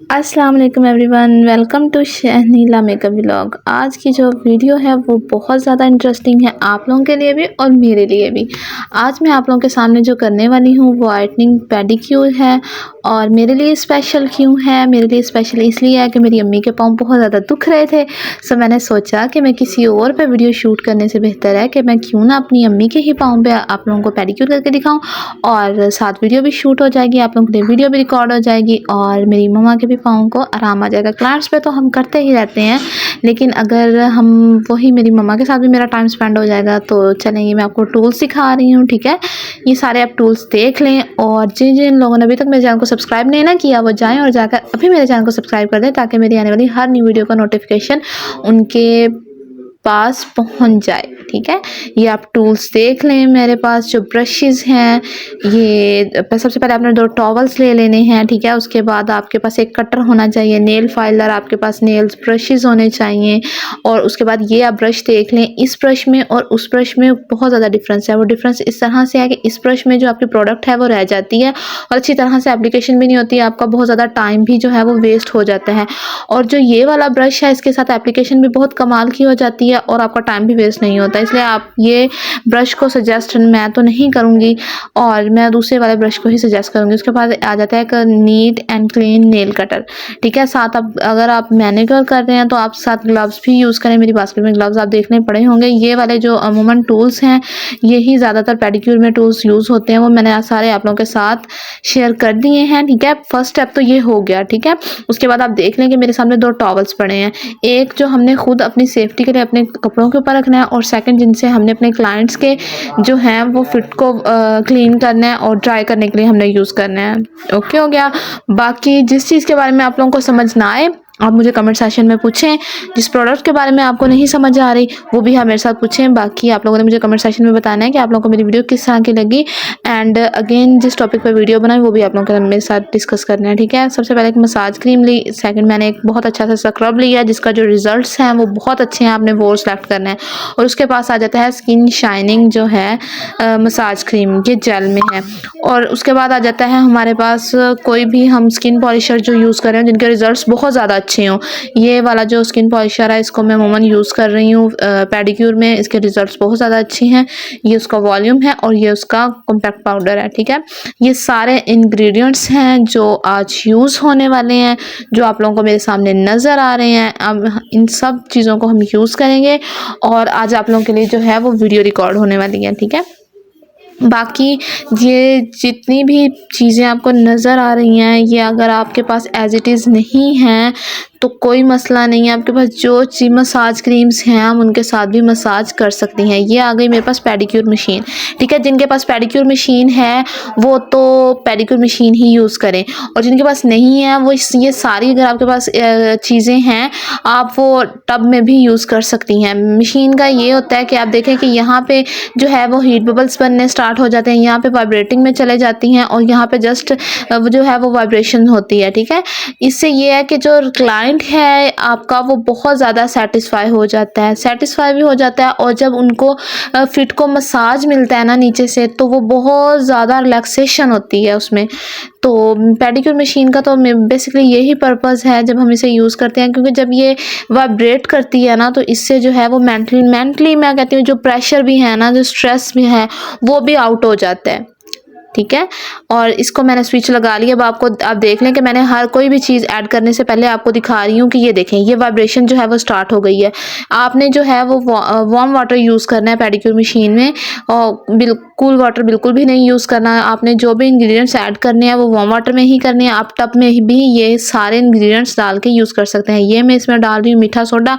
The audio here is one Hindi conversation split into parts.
अस्सलाम वालेकुम everyone, welcome to Shahnila makeup vlog. आज की जो वीडियो है वो बहुत ज़्यादा इंटरेस्टिंग है आप लोगों के लिए भी और मेरे लिए भी। आज मैं आप लोगों के सामने जो करने वाली हूँ वो व्हाइटनिंग पेडिक्योर है। और मेरे लिए स्पेशल क्यों है? मेरे लिए स्पेशल इसलिए है कि मेरी अम्मी के पाँव बहुत ज़्यादा दुख रहे थे। सो मैंने सोचा कि मैं किसी और पे वीडियो शूट करने से बेहतर है कि मैं क्यों ना अपनी अम्मी के ही पाँव पे आप लोगों को पेडिक्योर करके दिखाऊँ, और साथ वीडियो भी शूट हो जाएगी, आप लोगों के लिए वीडियो भी रिकॉर्ड हो जाएगी और मेरी मम्मा के भी पाँव को आराम आ जाएगा। क्लाइंट्स पे तो हम करते ही रहते हैं, लेकिन अगर हम वही मेरी मम्मा के साथ भी मेरा टाइम स्पेंड हो जाएगा तो चलेंगे। मैं आपको टूल्स सिखा रही हूँ, ठीक है? ये सारे आप टूल्स देख लें, और जिन जिन लोगों ने अभी तक मेरे चैनल को सब्सक्राइब नहीं ना किया वो जाएं और जाकर अभी मेरे चैनल को सब्सक्राइब कर दें, ताकि मेरी आने वाली हर न्यू वीडियो का नोटिफिकेशन उनके पास पहुंच जाए, ठीक है? ये आप टूल्स देख लें। मेरे पास जो ब्रशेस हैं, ये सबसे पहले आपने 2 टॉवल्स ले लेने हैं, ठीक है? उसके बाद आपके पास एक कटर होना चाहिए, नेल फाइलर, आपके पास नेल्स ब्रशेस होने चाहिए। और उसके बाद ये आप ब्रश देख लें, इस ब्रश में और उस ब्रश में बहुत ज़्यादा डिफरेंस है। वो डिफरेंस इस तरह से है कि इस ब्रश में जो आपकी प्रोडक्ट है वो रह जाती है और अच्छी तरह से एप्लीकेशन भी नहीं होती है, आपका बहुत ज़्यादा टाइम भी जो है वो वेस्ट हो जाता है। और जो ये वाला ब्रश है इसके साथ एप्लीकेशन भी बहुत कमाल की हो जाती है और आपका टाइम भी वेस्ट नहीं होता। इसलिए आप ये ब्रश को सजेस्ट मैं तो नहीं करूँगी, और मैं दूसरे वाले ब्रश को ही सजेस्ट करूँगी। उसके बाद आ जाता है एक neat and clean nail cutter, ठीक है? साथ आप अगर आप मैनिक्योर कर रहे हैं तो आप साथ ग्लव्स भी यूज़ करें। मेरी बास्केट में ग्लव्स आप देखने पड़े होंगे। ये वाले जो अमूमन टूल्स हैं यही ज़्यादातर पेडिक्योर में टूल्स यूज़ होते हैं, वो मैंने सारे आप लोगों के साथ शेयर कर दिए हैं, ठीक है? फर्स्ट स्टेप तो ये हो गया, ठीक है? उसके बाद आप देख लें कि मेरे सामने 2 टॉवल्स पड़े हैं। एक जो हमने खुद अपनी सेफ्टी के लिए अपने कपड़ों के ऊपर रखना है, और सेकंड जिनसे हमने अपने क्लाइंट्स के जो हैं वो फिट को क्लीन करना है और ड्राई करने के लिए हमने यूज़ करना है। ओके हो गया। बाकी जिस चीज़ के बारे में आप लोगों को समझ ना आए आप मुझे कमेंट सेक्शन में पूछें। जिस प्रोडक्ट के बारे में आपको नहीं समझ आ रही वो भी आप मेरे साथ पूछें। बाकी आप लोगों ने मुझे कमेंट सेक्शन में बताना है कि आप लोगों को मेरी वीडियो किस तरह की लगी, एंड अगेन जिस टॉपिक पर वीडियो बनाई वो भी आप लोगों के मेरे साथ डिस्कस करना है, ठीक है? सबसे पहले एक मसाज क्रीम ली, सेकंड मैंने एक बहुत अच्छा सा स्क्रब लिया जिसका जो रिजल्ट्स हैं वो बहुत अच्छे हैं, आपने वो सेलेक्ट करना है। और उसके पास आ जाता है स्किन शाइनिंग जो है मसाज क्रीम, ये जेल में है। और उसके बाद आ जाता है हमारे पास कोई भी हम स्किन पॉलिशर जो यूज़ कर रहे हैं जिनके रिजल्ट्स बहुत ज़्यादा अच्छे हों। ये वाला जो स्किन पॉलिशर है इसको मैं अमूमन यूज़ कर रही हूँ पेडिक्योर में, इसके रिजल्ट्स बहुत ज़्यादा अच्छे हैं। ये उसका वॉल्यूम है और ये उसका कॉम्पैक्ट पाउडर है, ठीक है? ये सारे इंग्रेडिएंट्स हैं जो आज यूज़ होने वाले हैं, जो आप लोगों को मेरे सामने नज़र आ रहे हैं। अब इन सब चीज़ों को हम यूज़ करेंगे और आज आप लोगों के लिए जो है वो वीडियो रिकॉर्ड होने वाली है, ठीक है? बाकी ये जितनी भी चीज़ें आपको नज़र आ रही हैं ये अगर आपके पास एज़ इट इज़ नहीं हैं तो कोई मसला नहीं है। आपके पास जो चीज़ मसाज क्रीम्स हैं हम उनके साथ भी मसाज कर सकती हैं। ये आ गई मेरे पास पेडिक्योर मशीन, ठीक है? जिनके पास पेडिक्योर मशीन है वो तो पेडिक्योर मशीन ही यूज़ करें, और जिनके पास नहीं है वो ये सारी अगर आपके पास चीज़ें हैं आप वो टब में भी यूज़ कर सकती हैं। मशीन का ये होता है कि आप देखें कि यहाँ पे जो है वो हीट बबल्स बनने स्टार्ट हो जाते हैं, यहाँ पे वाइब्रेटिंग में चले जाती हैं और यहाँ पे जस्ट जो है वो वाइब्रेशन होती है, ठीक है? इससे ये है कि जो क्लाइंट है आपका वो बहुत ज़्यादा सेटिस्फाई हो जाता है, सेटिस्फाई भी हो जाता है, और जब उनको फिट को मसाज मिलता है ना नीचे से तो वो बहुत ज़्यादा रिलैक्सेशन होती है उसमें। तो पेडिक्योर मशीन का तो बेसिकली यही पर्पज़ है जब हम इसे यूज़ करते हैं, क्योंकि जब ये वाइब्रेट करती है ना तो इससे जो है वो मेंटली मैं कहती हूँ जो प्रेशर भी है ना, जो स्ट्रेस भी है वो भी आउट हो जाता है, ठीक है? और इसको मैंने स्विच लगा लिया। अब आपको आप देख लें कि मैंने हर कोई भी चीज़ ऐड करने से पहले आपको दिखा रही हूँ कि ये देखें ये वाइब्रेशन जो है वो स्टार्ट हो गई है। आपने जो है वो वार्म वाटर यूज़ करना है पेडिक्योर मशीन में, और कूल वाटर बिल्कुल भी नहीं यूज़ करना है। आपने जो भी इंग्रेडिएंट्स ऐड करने हैं वो वार्म वाटर में ही करने हैं। आप टब में भी ये सारे इंग्रेडिएंट्स डाल के यूज़ कर सकते हैं। ये मैं इसमें डाल रही हूँ मीठा सोडा,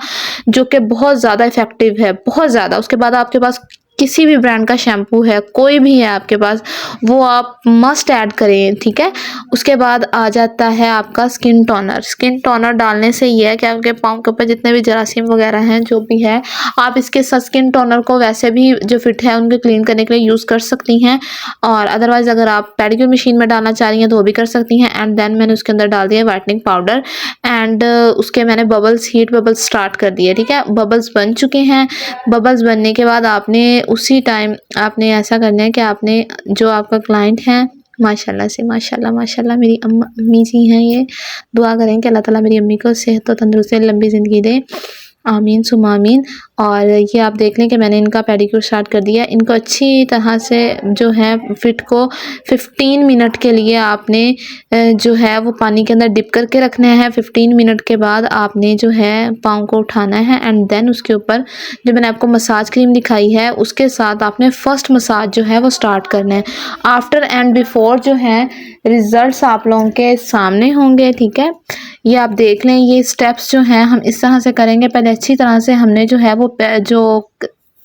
जो कि बहुत ज़्यादा इफेक्टिव है, बहुत ज़्यादा। उसके बाद आपके पास किसी भी ब्रांड का शैम्पू है, कोई भी है आपके पास, वो आप मस्ट ऐड करें, ठीक है? उसके बाद आ जाता है आपका स्किन टोनर। स्किन टोनर डालने से ये है कि आपके पाँव के ऊपर जितने भी जरासीम वगैरह हैं जो भी है आप इसके साथ स्किन टोनर को वैसे भी जो फिट है उनको क्लीन करने के लिए यूज़ कर सकती हैं, और अदरवाइज़ अगर आप पेडिक्योर मशीन में डालना चाह रही हैं तो वो भी कर सकती हैं। एंड देन मैंने उसके अंदर डाल दिया वाइटनिंग पाउडर, एंड उसके मैंने हीट बबल्स स्टार्ट कर दिए, ठीक है? बबल्स बन चुके हैं। बबल्स बनने के बाद आपने उसी टाइम आपने ऐसा करना है कि आपने जो आपका क्लाइंट है माशाल्लाह से माशाल्लाह माशाल्लाह मेरी अम्मी जी हैं ये। दुआ करें कि अल्लाह ताला मेरी अम्मी को सेहत और तंदुरुस्ती लंबी ज़िंदगी दे, आमीन सुम्मा आमीन। और ये आप देख लें कि मैंने इनका पेडिक्योर स्टार्ट कर दिया। इनको अच्छी तरह से जो है फिट को 15 मिनट के लिए आपने जो है वो पानी के अंदर डिप करके रखना है। 15 मिनट के बाद आपने जो है पाँव को उठाना है एंड देन उसके ऊपर जो मैंने आपको मसाज क्रीम दिखाई है उसके साथ आपने फ़र्स्ट मसाज जो है वो स्टार्ट करना है। आफ्टर एंड बिफोर जो है रिज़ल्ट्स आप लोगों के सामने होंगे, ठीक है। ये आप देख लें, ये स्टेप्स जो हैं हम इस तरह से करेंगे। पहले अच्छी तरह से हमने जो है वो जो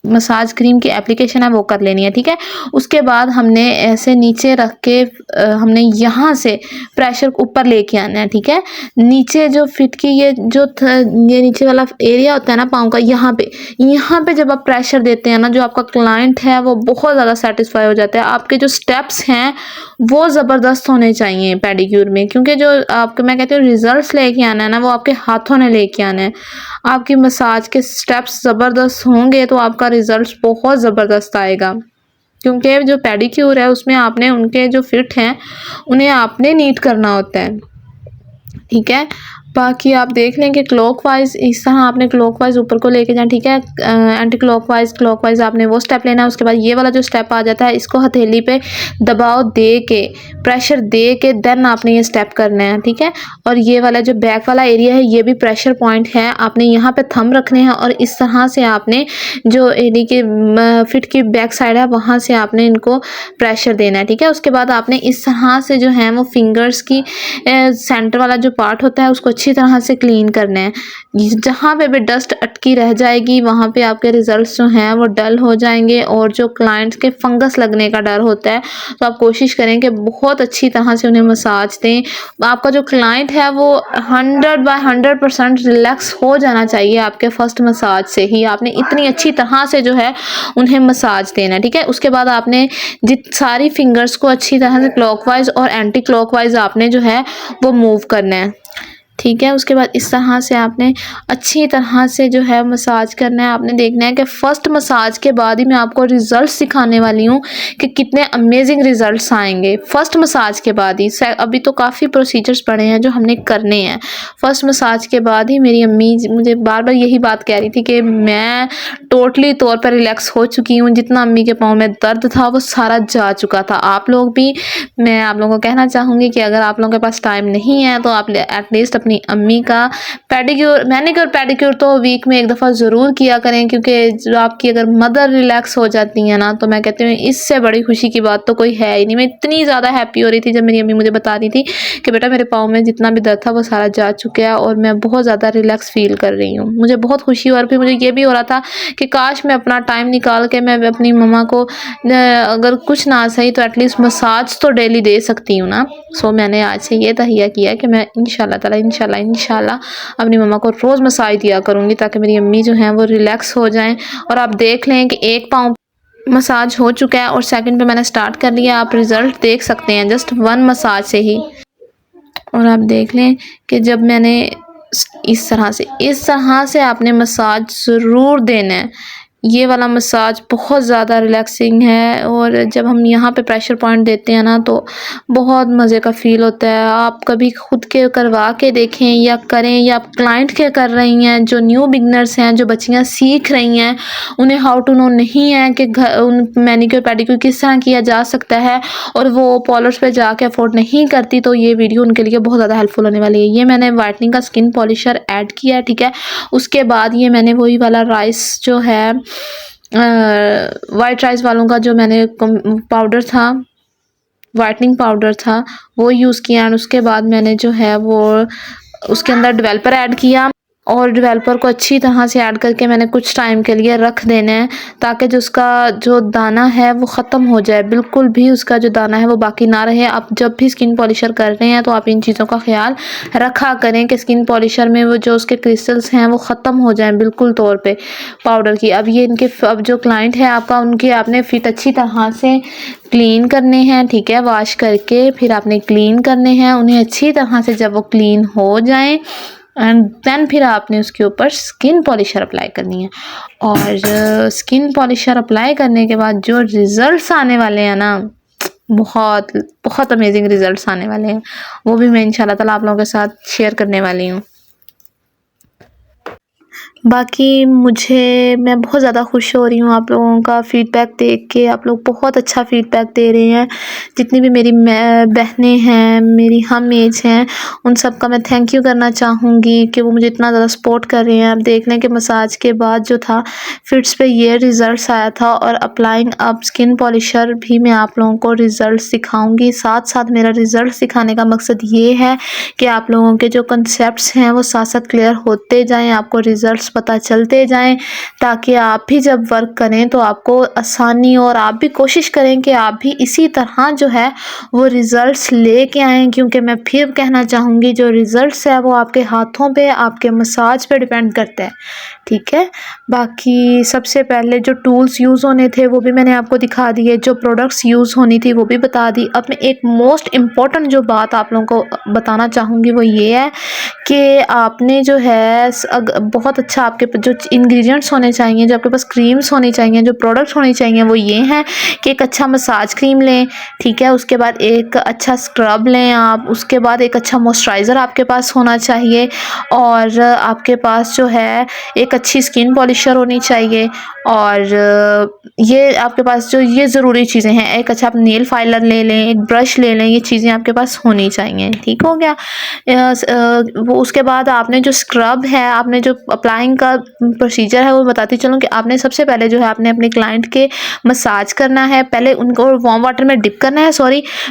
मसाज क्रीम की एप्लीकेशन है वो कर लेनी है, ठीक है। उसके बाद हमने ऐसे नीचे रख के हमने यहाँ से प्रेशर ऊपर लेके आना है, ठीक है। नीचे जो फिट की ये नीचे वाला एरिया होता है ना पाँव का, यहाँ पे जब आप प्रेशर देते हैं ना, जो आपका क्लाइंट है वो बहुत ज़्यादा सेटिस्फाई हो जाता है। आपके जो स्टेप्स हैं वो ज़बरदस्त होने चाहिए पेडिक्योर में, क्योंकि जो आपके मैं कहती हूँ रिजल्ट्स लेके आना है ना वो आपके हाथों ने लेके आना है। आपकी मसाज के स्टेप्स ज़बरदस्त होंगे तो आपका रिजल्ट्स बहुत ज़बरदस्त आएगा, क्योंकि जो पेडिक्योर है उसमें आपने उनके जो फिट हैं उन्हें आपने नीट करना होता है, ठीक है। बाकी आप देख लें कि क्लॉकवाइज इस तरह आपने क्लॉकवाइज ऊपर को लेके जाना, ठीक है। एंटी क्लॉकवाइज आपने वो स्टेप लेना है। उसके बाद ये वाला जो स्टेप आ जाता है इसको हथेली पे दबाव दे के प्रेशर दे के देन आपने ये स्टेप करना है, ठीक है। और ये वाला जो बैक वाला एरिया है ये भी प्रेशर पॉइंट है, आपने यहाँ पे थंब रखने हैं और इस तरह से आपने जो एडी के फिट की बैक साइड है वहाँ से आपने इनको प्रेशर देना है, ठीक है। उसके बाद आपने इस तरह से जो है वो फिंगर्स की सेंटर वाला जो पार्ट होता है उसको अच्छी तरह से क्लीन करना है। जहाँ पे भी डस्ट अटकी रह जाएगी वहाँ पे आपके रिजल्ट्स जो हैं वो डल हो जाएंगे। और जो क्लाइंट्स के फंगस लगने का डर होता है तो आप कोशिश करें कि बहुत अच्छी तरह से उन्हें मसाज दें। आपका जो क्लाइंट है वो 100% रिलैक्स हो जाना चाहिए आपके फर्स्ट मसाज से ही। आपने इतनी अच्छी तरह से जो है उन्हें मसाज देना है, ठीक है। उसके बाद आपने सारी फिंगर्स को अच्छी तरह से क्लॉकवाइज और एंटी क्लॉकवाइज आपने जो है वो मूव करना है, ठीक है। उसके बाद इस तरह से आपने अच्छी तरह से जो है मसाज करना है। आपने देखना है कि फ़र्स्ट मसाज के बाद ही मैं आपको रिज़ल्ट्स दिखाने वाली हूँ कि कितने अमेजिंग रिज़ल्ट्स आएंगे फ़र्स्ट मसाज के बाद ही। अभी तो काफ़ी प्रोसीजर्स पड़े हैं जो हमने करने हैं। फ़र्स्ट मसाज के बाद ही मेरी अम्मी मुझे बार बार यही बात कह रही थी कि मैं टोटली तौर पर रिलैक्स हो चुकी हूँ। जितना अम्मी के पाँव में दर्द था वो सारा जा चुका था। आप लोग भी, मैं आप लोगों को कहना चाहूँगी कि अगर आप लोगों के पास टाइम नहीं है तो आप एटलीस्ट अपनी अम्मी का मैनीक्योर पेडिक्योर तो वीक में एक दफ़ा ज़रूर किया करें, क्योंकि जो आपकी अगर मदर रिलैक्स हो जाती है ना तो मैं कहती हूँ इससे बड़ी खुशी की बात तो कोई है ही नहीं। मैं इतनी ज़्यादा हैप्पी हो रही थी जब मेरी अम्मी मुझे बता रही थी कि बेटा मेरे पाँव में जितना भी दर्द था वो सारा जा चुका है और मैं बहुत ज़्यादा रिलैक्स फील कर रही हूँ। मुझे बहुत खुशी हुई और फिर मुझे ये भी हो रहा था कि काश मैं अपना टाइम निकाल के मैं अपनी मम्मा को अगर कुछ ना सही तो एटलीस्ट मसाज तो डेली दे सकती हूँ ना। सो मैंने आज से ये तहिया किया कि मैं इंशाल्लाह अपनी मम्मा को रोज़ मसाज दिया करूँगी ताकि मेरी अम्मी जो हैं वो रिलैक्स हो जाएं। और आप देख लें कि एक पाँव मसाज हो चुका है और सेकंड पे मैंने स्टार्ट कर लिया। आप रिज़ल्ट देख सकते हैं जस्ट 1 मसाज से ही। और आप देख लें कि जब मैंने इस तरह से आपने मसाज ज़रूर देना है। ये वाला मसाज बहुत ज़्यादा रिलैक्सिंग है और जब हम यहाँ पे प्रेशर पॉइंट देते हैं ना तो बहुत मज़े का फ़ील होता है। आप कभी खुद के करवा के देखें या करें या आप क्लाइंट के कर रही हैं, जो न्यू बिगनर्स हैं, जो बच्चियाँ सीख रही हैं, उन्हें हाउ टू नो नहीं है कि उन मैनीक्योर पेडिक्योर किस तरह किया जा सकता है और वो पॉलर्स पे जाके अफोर्ड नहीं करती, तो ये वीडियो उनके लिए बहुत ज़्यादा हेल्पफुल होने वाली है। ये मैंने वाइटनिंग का स्किन पॉलिशर ऐड किया है, ठीक है। उसके बाद ये मैंने वही वाला राइस जो है वाइट राइस वालों का जो मैंने पाउडर था, वाइटनिंग पाउडर था, वो यूज़ किया। और उसके बाद मैंने जो है वो उसके अंदर डेवलपर ऐड किया और डेवलपर को अच्छी तरह से ऐड करके मैंने कुछ टाइम के लिए रख देना है ताकि जो उसका जो दाना है वो ख़त्म हो जाए, बिल्कुल भी उसका जो दाना है वो बाकी ना रहे। आप जब भी स्किन पॉलिशर कर रहे हैं तो आप इन चीज़ों का ख्याल रखा करें कि स्किन पॉलिशर में वो जो उसके क्रिस्टल्स हैं वो ख़त्म हो जाएं बिल्कुल तौर पे पाउडर की। अब अब जो क्लाइंट है आपका, उनके आपने फिट अच्छी तरह से क्लीन करने हैं, ठीक है। वॉश करके फिर आपने क्लीन करने हैं उन्हें अच्छी तरह से। जब वो क्लीन हो जाएं एंड देन फिर आपने उसके ऊपर स्किन पॉलिशर अप्लाई करनी है। और स्किन पॉलिशर अप्लाई करने के बाद जो रिज़ल्ट्स आने वाले हैं ना, बहुत बहुत अमेजिंग रिजल्ट्स आने वाले हैं, वो भी मैं इंशाल्लाह ताला आप लोगों के साथ शेयर करने वाली हूँ। बाकी मैं बहुत ज़्यादा खुश हो रही हूँ आप लोगों का फ़ीडबैक देख के। आप लोग बहुत अच्छा फ़ीडबैक दे रहे हैं। जितनी भी मेरी बहनें हैं, मेरी हम एज हैं, उन सब का मैं थैंक यू करना चाहूँगी कि वो मुझे इतना ज़्यादा सपोर्ट कर रहे हैं। आप देख लें कि मसाज के बाद जो था फिट्स पे ये रिज़ल्ट्स आया था, और अप्लाइंग अब स्किन पॉलिशर भी मैं आप लोगों को रिज़ल्ट्स सिखाऊँगी। साथ-साथ मेरा रिज़ल्ट सिखाने का मकसद ये है कि आप लोगों के जो कॉन्सेप्ट्स हैं वो साथ-साथ क्लियर होते जाएँ, आपको रिज़ल्ट्स पता चलते जाएँ, ताकि आप भी जब वर्क करें तो आपको आसानी हो, और आप भी कोशिश करें कि आप भी इसी तरह जो है वो रिज़ल्ट्स लेके आएँ। क्योंकि मैं फिर कहना चाहूँगी, जो रिज़ल्ट्स है वो आपके हाथों पे, आपके मसाज पे डिपेंड करता है, ठीक है। बाकी सबसे पहले जो टूल्स यूज़ होने थे वो भी मैंने आपको दिखा दिए, जो प्रोडक्ट्स यूज़ होनी थी वो भी बता दी। अब मैं एक मोस्ट इम्पॉर्टेंट जो बात आप लोगों को बताना चाहूँगी वो ये है कि आपने जो है बहुत अच्छा आपके जो इंग्रेडिएंट्स होने चाहिए, जो आपके पास क्रीम्स होनी चाहिए, जो प्रोडक्ट्स होने चाहिए वो ये हैं कि एक अच्छा मसाज क्रीम लें, ठीक है। उसके बाद एक अच्छा स्क्रब लें आप, उसके बाद एक अच्छा मॉइस्चराइज़र आपके पास होना चाहिए, और आपके पास जो है एक अच्छी स्किन पॉलिशर होनी चाहिए, और ये आपके पास जो ये ज़रूरी चीज़ें हैं, एक अच्छा आप नेल फाइलर ले लें, एक ब्रश ले लें, ये चीज़ें आपके पास होनी चाहिए, ठीक हो गया। वो उसके बाद आपने जो स्क्रब है, आपने जो अप्लाइंग का प्रोसीजर है वो बताती चलूँ कि आपने सबसे पहले जो है आपने अपने क्लाइंट के मसाज करना है। पहले उनको वार्म वाटर में डिप करना है,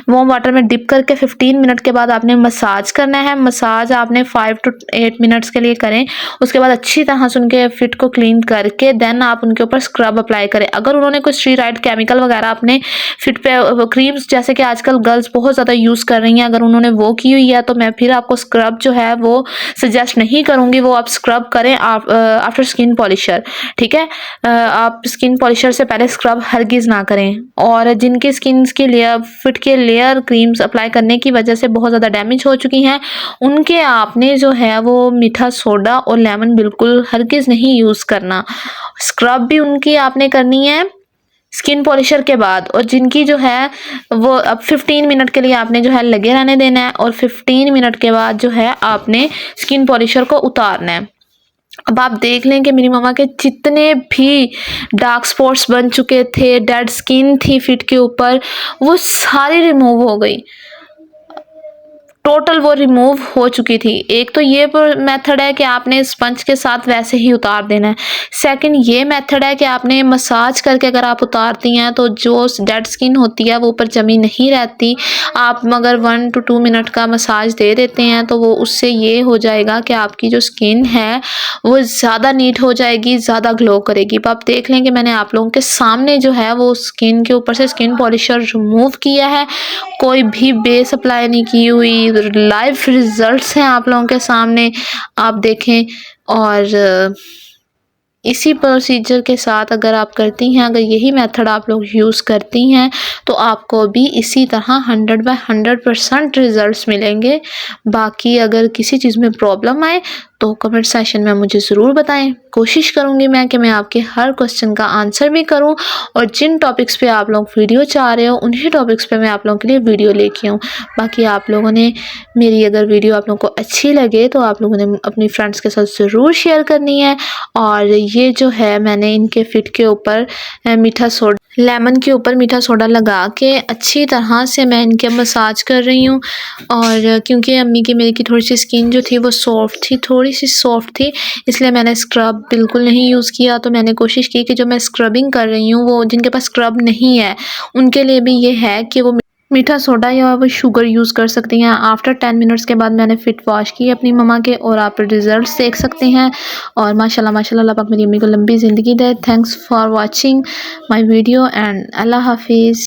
वार्म वाटर में डिप करके 15 मिनट के बाद आपने मसाज करना है। मसाज आपने 5 to 8 मिनट्स के लिए करें। उसके बाद अच्छी तरह से उनके फिट को क्लीन करके देन आप उनके ऊपर स्क्रब अप्लाई करें। अगर उन्होंने कोई स्टेरॉइड केमिकल वगैरह अपने फिट पे क्रीम्स जैसे कि आजकल गर्ल्स बहुत ज़्यादा यूज़ कर रही हैं, अगर उन्होंने वो की हुई है तो मैं फिर आपको स्क्रब जो है वो सजेस्ट नहीं करूँगी। वो आप स्क्रब करें आफ्टर स्किन पॉलिशर, ठीक है। आप स्किन पॉलिशर से पहले स्क्रब हरगिज़ ना करें। और जिनकी स्किन के लेयर फिट के लेयर क्रीम्स अप्लाई करने की वजह से बहुत ज़्यादा डैमेज हो चुकी हैं, उनके आपने जो है वो मीठा सोडा और लेमन बिल्कुल हरगिज़ नहीं यूज़ करना। स्क्रब भी उनकी आपने करनी है स्किन पॉलिशर के बाद, और जिनकी जो है वो अब 15 मिनट के लिए आपने जो है लगे रहने देना है, और 15 मिनट के बाद जो है आपने स्किन पॉलिशर को उतारना है। अब आप देख लें कि मेरी मम्मा के जितने भी डार्क स्पॉट्स बन चुके थे, डेड स्किन थी फिट के ऊपर, वो सारी रिमूव हो गई, टोटल वो रिमूव हो चुकी थी। एक तो ये मेथड है कि आपने स्पंज के साथ वैसे ही उतार देना है। सेकंड ये मेथड है कि आपने मसाज करके अगर आप उतारती हैं तो जो डेड स्किन होती है वो ऊपर जमी नहीं रहती। आप मगर 1 to 2 मिनट का मसाज दे देते हैं तो वो उससे ये हो जाएगा कि आपकी जो स्किन है वो ज़्यादा नीट हो जाएगी, ज़्यादा ग्लो करेगी। अब आप देख लें कि मैंने आप लोगों के सामने जो है वो स्किन के ऊपर से स्किन पॉलिशर रिमूव किया है, कोई भी बेस अप्लाई नहीं की हुई, लाइव रिजल्ट्स हैं आप लोगों के सामने, आप देखें। और इसी प्रोसीजर के साथ अगर आप करती हैं, अगर यही मेथड आप लोग यूज़ करती हैं तो आपको भी इसी तरह 100/100% रिज़ल्ट्स मिलेंगे। बाकी अगर किसी चीज़ में प्रॉब्लम आए तो कमेंट सेशन में मुझे ज़रूर बताएं। कोशिश करूँगी मैं कि मैं आपके हर क्वेश्चन का आंसर भी करूँ, और जिन टॉपिक्स पे आप लोग वीडियो चाह रहे हो उन्हीं टॉपिक्स पे मैं आप लोगों के लिए वीडियो लेके आऊँ। बाकी आप लोगों ने मेरी अगर वीडियो आप लोगों को अच्छी लगे तो आप लोगों ने अपनी फ्रेंड्स के साथ ज़रूर शेयर करनी है। और ये जो है मैंने इनके फिट के ऊपर मीठा सोडा, लेमन के ऊपर मीठा सोडा लगा के अच्छी तरह से मैं इनके मसाज कर रही हूँ। और क्योंकि अम्मी की मेरी की थोड़ी सी स्किन जो थी वो सॉफ्ट थी, थोड़ी सी सॉफ्ट थी, इसलिए मैंने स्क्रब बिल्कुल नहीं यूज़ किया। तो मैंने कोशिश की कि जो मैं स्क्रबिंग कर रही हूँ वो जिनके पास स्क्रब नहीं है उनके लिए भी ये है कि वो मीठा सोडा या वो शुगर यूज़ कर सकती हैं। आफ्टर 10 मिनट्स के बाद मैंने फिट वॉश की अपनी मम्मा के, और आप रिज़ल्ट्स देख सकते हैं। और माशाल्लाह माशाल्लाह अल्लाह पाक मेरी अम्मी को लंबी ज़िंदगी दे। Thanks for watching my video and अल्लाह हाफिज़।